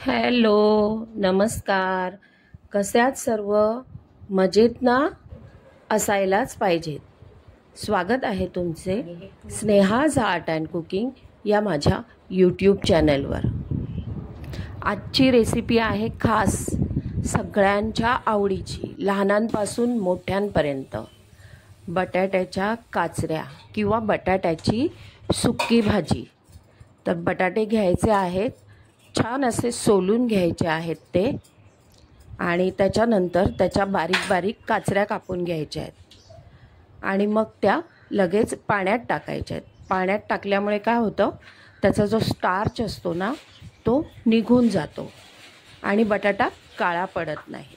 Hello, नमस्कार. कसे आहात सर्व? मजेत ना? असायलाच पाहिजेत. स्वागत आहे तुमचे स्नेहाज आर्ट अँड कुकिंग या माझ्या यूट्यूब चॅनलवर. आजची रेसिपी आहे खास सगळ्यांच्या आवडीची, लहानांपासून मोठ्यांपर्यंत. बटाट्याच्या काचऱ्या किंवा बटाट्याची सुकी भाजी. तर बटाटे घ्यायचे आहेत, छान असे सोलून घ्यायचे आहेत ते, आणि त्याच्यानंतर त्याच्या बारीक बारीक काचऱ्या कापून घ्यायच्या आहेत आणि मग त्या लगेच पाण्यात टाकायच्या आहेत. पाण्यात टाकल्यामुळे काय होतं, त्याचा जो स्टार्च असतो ना तो निघून जातो आणि बटाटा काळा पडत नाही.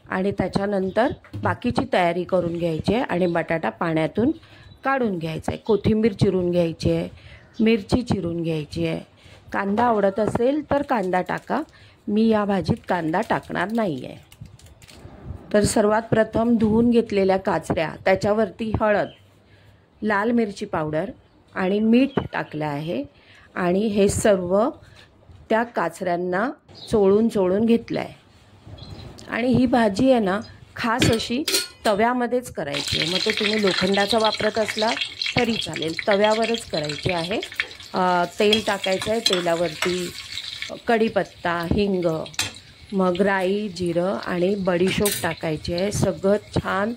आणि त्याच्यानंतर बाकीची तयारी करून घ्यायची आहे आणि बटाटा पाण्यातून काढून घ्यायचा आहे. कोथिंबीर चिरून घ्यायची आहे, मिरची चिरून घ्यायची आहे. कांदा आवडत असेल तर कांदा टाका, मी या भाजीत कांदा टाकणार नाही आहे. तर सर्वात प्रथम धुवून घेतलेल्या काचऱ्या, त्याच्यावरती हळद, लाल मिरची पावडर आणि मीठ टाकलं आहे आणि हे सर्व त्या काचऱ्यांना चोळून घेतलं आहे. आणि ही भाजी आहे ना खास अशी तव्यामध्येच करायची आहे. मग तो तुम्ही लोखंडाचा वापरत असला तरी चालेल, तव्यावरच करायची आहे. तेल टाकायचं आहे, तेलावरती कढीपत्ता, हिंग, मग राई, जिरं आणि बडीशोप टाकायची आहे. सगळं छान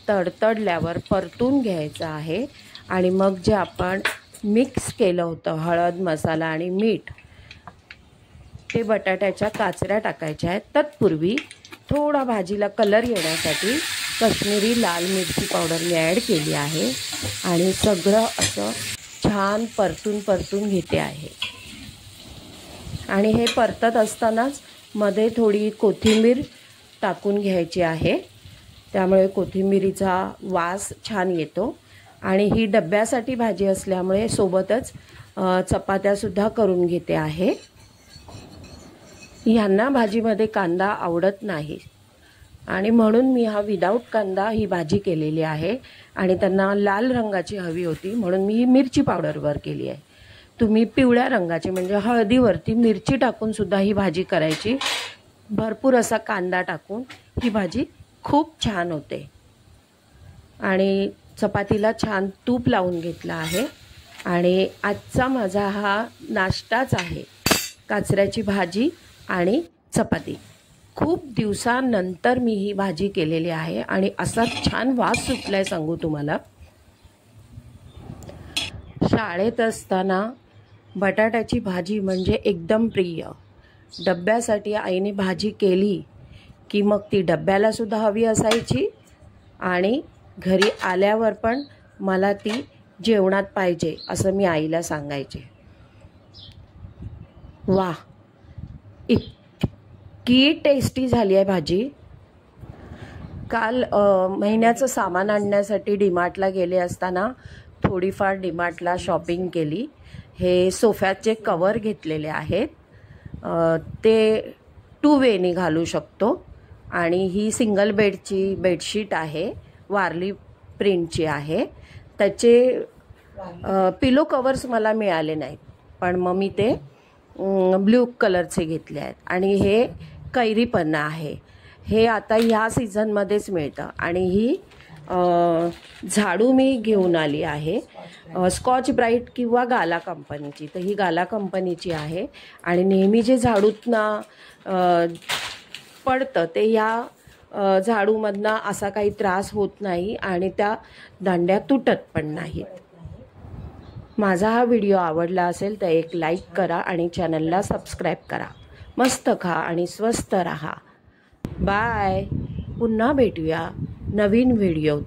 तडतडल्यावर परतून घ्यायचं आहे आणि मग जे आपण मिक्स केलं होतं हळद, मसाला आणि मीठ, ते बटाट्याच्या काचऱ्या टाकायच्या आहेत. तत्पूर्वी थोडा भाजीला कलर येण्यासाठी काश्मीरी लाल मिरची पावडर मी ॲड केली आहे आणि सगळं असं छान परतून घेते आहे. आणि हे परतत असतानाच मध्ये थोडी कोथिंबीर टाकून घ्यायची आहे, त्यामुळे कोथिंबीरीचा वास छान येतो. आणि ही डब्यासाठी भाजी असल्यामुळे सोबतच चपात्यासुद्धा करून घेते आहे. ह्यांना भाजीमध्ये कांदा आवडत नाही आणि म्हणून मी विदाऊट कांदा ही भाजी केलेली आहे. आणि त्यांना लाल रंगाची हवी होती म्हणून मी ही मिरची पावडरवर केली आहे. तुम्ही पिवळ्या रंगाची म्हणजे हळदीवरती मिरची टाकून सुद्धा ही भाजी करायची. भरपूर असा कांदा टाकून ही भाजी खूप छान होते. आणि चपातीला छान तूप लावून घेतलं आहे. आणि आजचा माझा हा नाश्ताच आहे, काचऱ्याची भाजी आणि चपाती. खूप दिवसानंतर मी ही भाजी केलेली आहे आणि असा छान वास सुटलाय सांगू तुम्हाला. शाळेत असताना बटाट्याची भाजी म्हणजे एकदम प्रिय. डब्यासाठी आईने भाजी केली की मग ती डब्याला सुद्धा हवी असायची आणि घरी आल्यावर पण मला ती जेवणात पाहिजे असं मी आईला सांगायचे. वाह, इतकी टेस्टी झाली आहे भाजी. काल महिन्याचं सामान आणण्यासाठी डीमार्टला गेले असताना थोडीफार डीमार्टला शॉपिंग केली. हे सोफ्याचे कवर घेतलेले आहेत, ते 2 वेनी घालू शकतो. आणि ही सिंगल बेडची बेडशीट आहे, वारली प्रिंटची आहे. त्याचे पिलो कवर्स मला मिळाले नाहीत, पण मग मी ते ब्ल्यू कलरचे घेतले आहेत. आणि हे कैरीपन्ना आहे, हे आता ह्या सीझनमध्येच मिळतं. आणि ही झाडू मी घेऊन आली आहे, स्कॉच ब्राईट किंवा गाला कंपनीची. तर ही गाला कंपनीची आहे. आणि नेहमी जे झाडूतनं पडतं ते ह्या झाडूमधनं असा काही त्रास होत नाही आणि त्या दांड्या तुटत पण नाहीत. माझा हा व्हिडिओ आवडला असेल तर एक लाईक करा आणि चॅनलला सबस्क्राईब करा. मस्त खा आणि स्वस्त रहा. बाय. पुन्हा भेटूया नवीन व्हिडिओ.